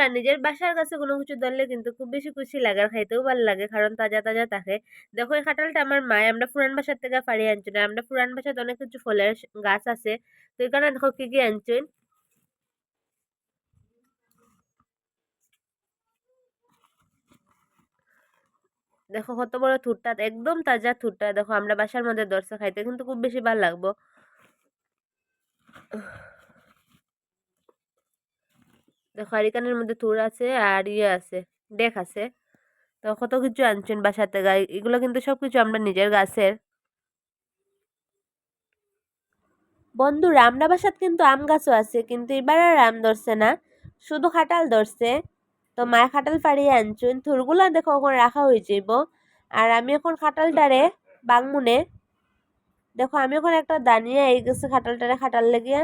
বন্ধুরা নিজের বাসার কাছে কোনো কিছু ধরলে কিন্তু খুব বেশি খুশি লাগে আর খাইতেও ভালো লাগে, কারণ তাজা তাজা থাকে। দেখো এই কাঁঠালটা আমার মায়ে আমরা পুরান বাসার থেকে ফাড়িয়ে আনছি না, আমরা পুরান বাসাতে অনেক কিছু ফলের গাছ আছে, তো এখানে দেখো কি কি আনছেন। দেখো কত বড় থুটটা, একদম তাজা থুটটা, দেখো আমরা বাসার মধ্যে ধরছে, খাইতে কিন্তু খুব বেশি ভালো লাগবো। দেখো আর এখানের মধ্যে থুর আছে আর ইয়ে আছে, ডেক আছে। তো কত কিছু আনছেন বাসার থেকে, এগুলো কিন্তু সবকিছু আমরা নিজের গাছের। বন্ধুরা আমরা বাসাত কিন্তু আম গাছও আছে, কিন্তু এবার আর আম ধরছে না, শুধু খাটাল ধরছে। তো মায়ে খাটাল পাড়িয়ে আনছুন, থুরগুলা দেখো ওখানে রাখা হয়ে যাইব। আর আমি এখন খাটালটারে বাংমুনে, দেখো আমি এখন একটা দানিয়ে এই গেছে খাটালটারে খাটাল লেগিয়া,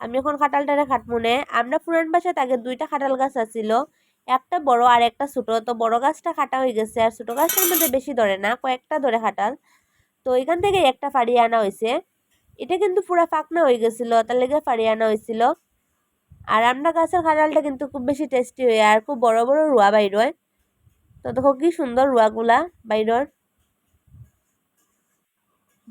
আমি এখন খাটালটারে খাটমুনে। আমরা পুরান বাসাত আগে দুইটা খাটাল গাছ আছিল, একটা বড় আর একটা ছোট। তো বড় গাছটা কাটা হয়ে গেছে, আর ছোট গাছটার মধ্যে বেশি ধরে না, কয়েকটা ধরে খাটাল। তো এখান থেকে একটা ফাড়িয়ে আনা হয়েছে, এটা কিন্তু পুরা ফাঁকনা হয়ে গেছিল, তার লেগে ফাড়িয়ে আনা হয়েছিল। আর আমরা গাছের কাঁঠালটা কিন্তু খুব বেশি টেস্টি হয় আর খুব বড় বড় রুয়া বাইর হয়। তো দেখো কি সুন্দর রুয়াগুলা বাইরর।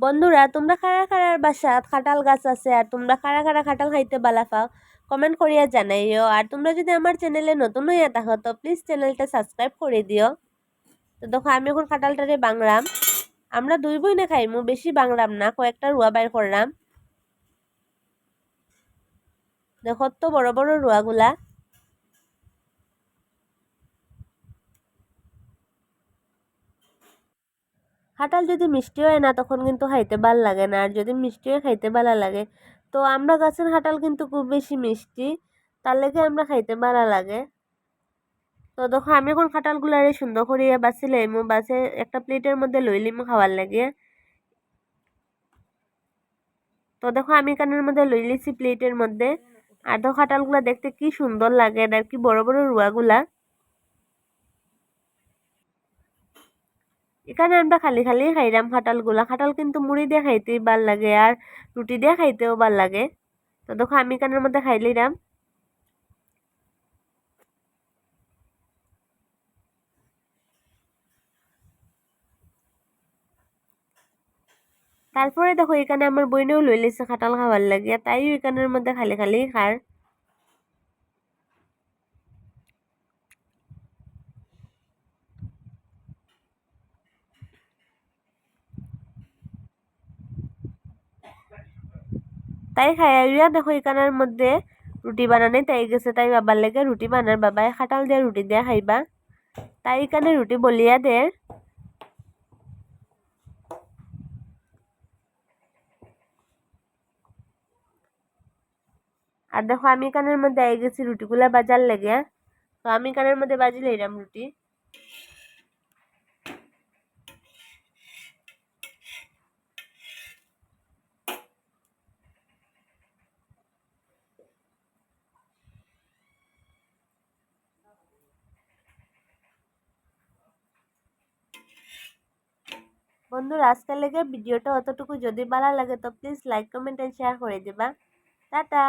বন্ধুরা তোমরা কারা কারার বাসাত কাঁঠাল গাছ আছে আর তোমরা কারা কারা কাঁঠাল খাইতে বালা পাও, কমেন্ট করিয়া জানাইও। আর তোমরা যদি আমার চ্যানেলে নতুন হইয়া থাকো তো প্লিজ চ্যানেলটা সাবস্ক্রাইব করে দিও। তো দেখো আমি এখন কাঁঠালটারে বাংলাম, আমরা দুই বই না খাইমু, বেশি বাংলাম না, কয়েকটা রুয়া বাইর করলাম। দেখো তো বড় বড় রুয়াগুলা। কাঁঠাল যদি মিষ্টি হয় না তখন কিন্তু খাইতে ভাল লাগে না, আর যদি মিষ্টি হয় খাইতে ভালো লাগে। তো আমরা গাছের কাঁঠাল কিন্তু খুব বেশি মিষ্টি, তার লেগে আমরা খাইতে ভালো লাগে। তো দেখো আমি এখন কাঁঠালগুলারে সুন্দর করিয়া বাছি লইমু, বাসে একটা প্লেটের মধ্যে লই লিমু খাওয়ার লাগে। তো দেখো আমি কানের মধ্যে লই লিছি প্লেটের মধ্যে। আর দেখো কাঁঠালগুলা দেখতে কি সুন্দর লাগে আর কি বড় বড় রুয়াগুলা। এখানে আমরা খালি খালি খাইলাম কাঁঠালগুলা, কাঁঠাল কিন্তু মুড়ি দিয়ে খাইতেই ভাল লাগে আর রুটি দিয়ে খাইতেও ভাল লাগে। তো দেখো আমি কানের মধ্যে খাই লইলাম। তারপরে দেখো এখানে আমার বইনেও লই লিছে কাঁঠাল খাওয়ার লাগে, তাইও এখানের মধ্যে খালি খালি খার। তাই খাইয়া দেখো এখানের মধ্যে রুটি বানানি তাই গেছে, তাই বাবার লেগে রুটি বানার, বাবাই কাঁঠাল দিয়ে রুটি দিয়ে খাইবা, তাই এখানে রুটি বলিয়া দে। আর দেখো আমি এখানের মধ্যে আই গেছি রুটিগুলা বাজার লেগে। তো আমি এখানের মধ্যে বাজি লইলাম রুটি। বন্ধুরা আজকের লেগে ভিডিওটা অতটুকু, যদি ভালো লাগে তো please like comment and share করে দিবা। টাটা।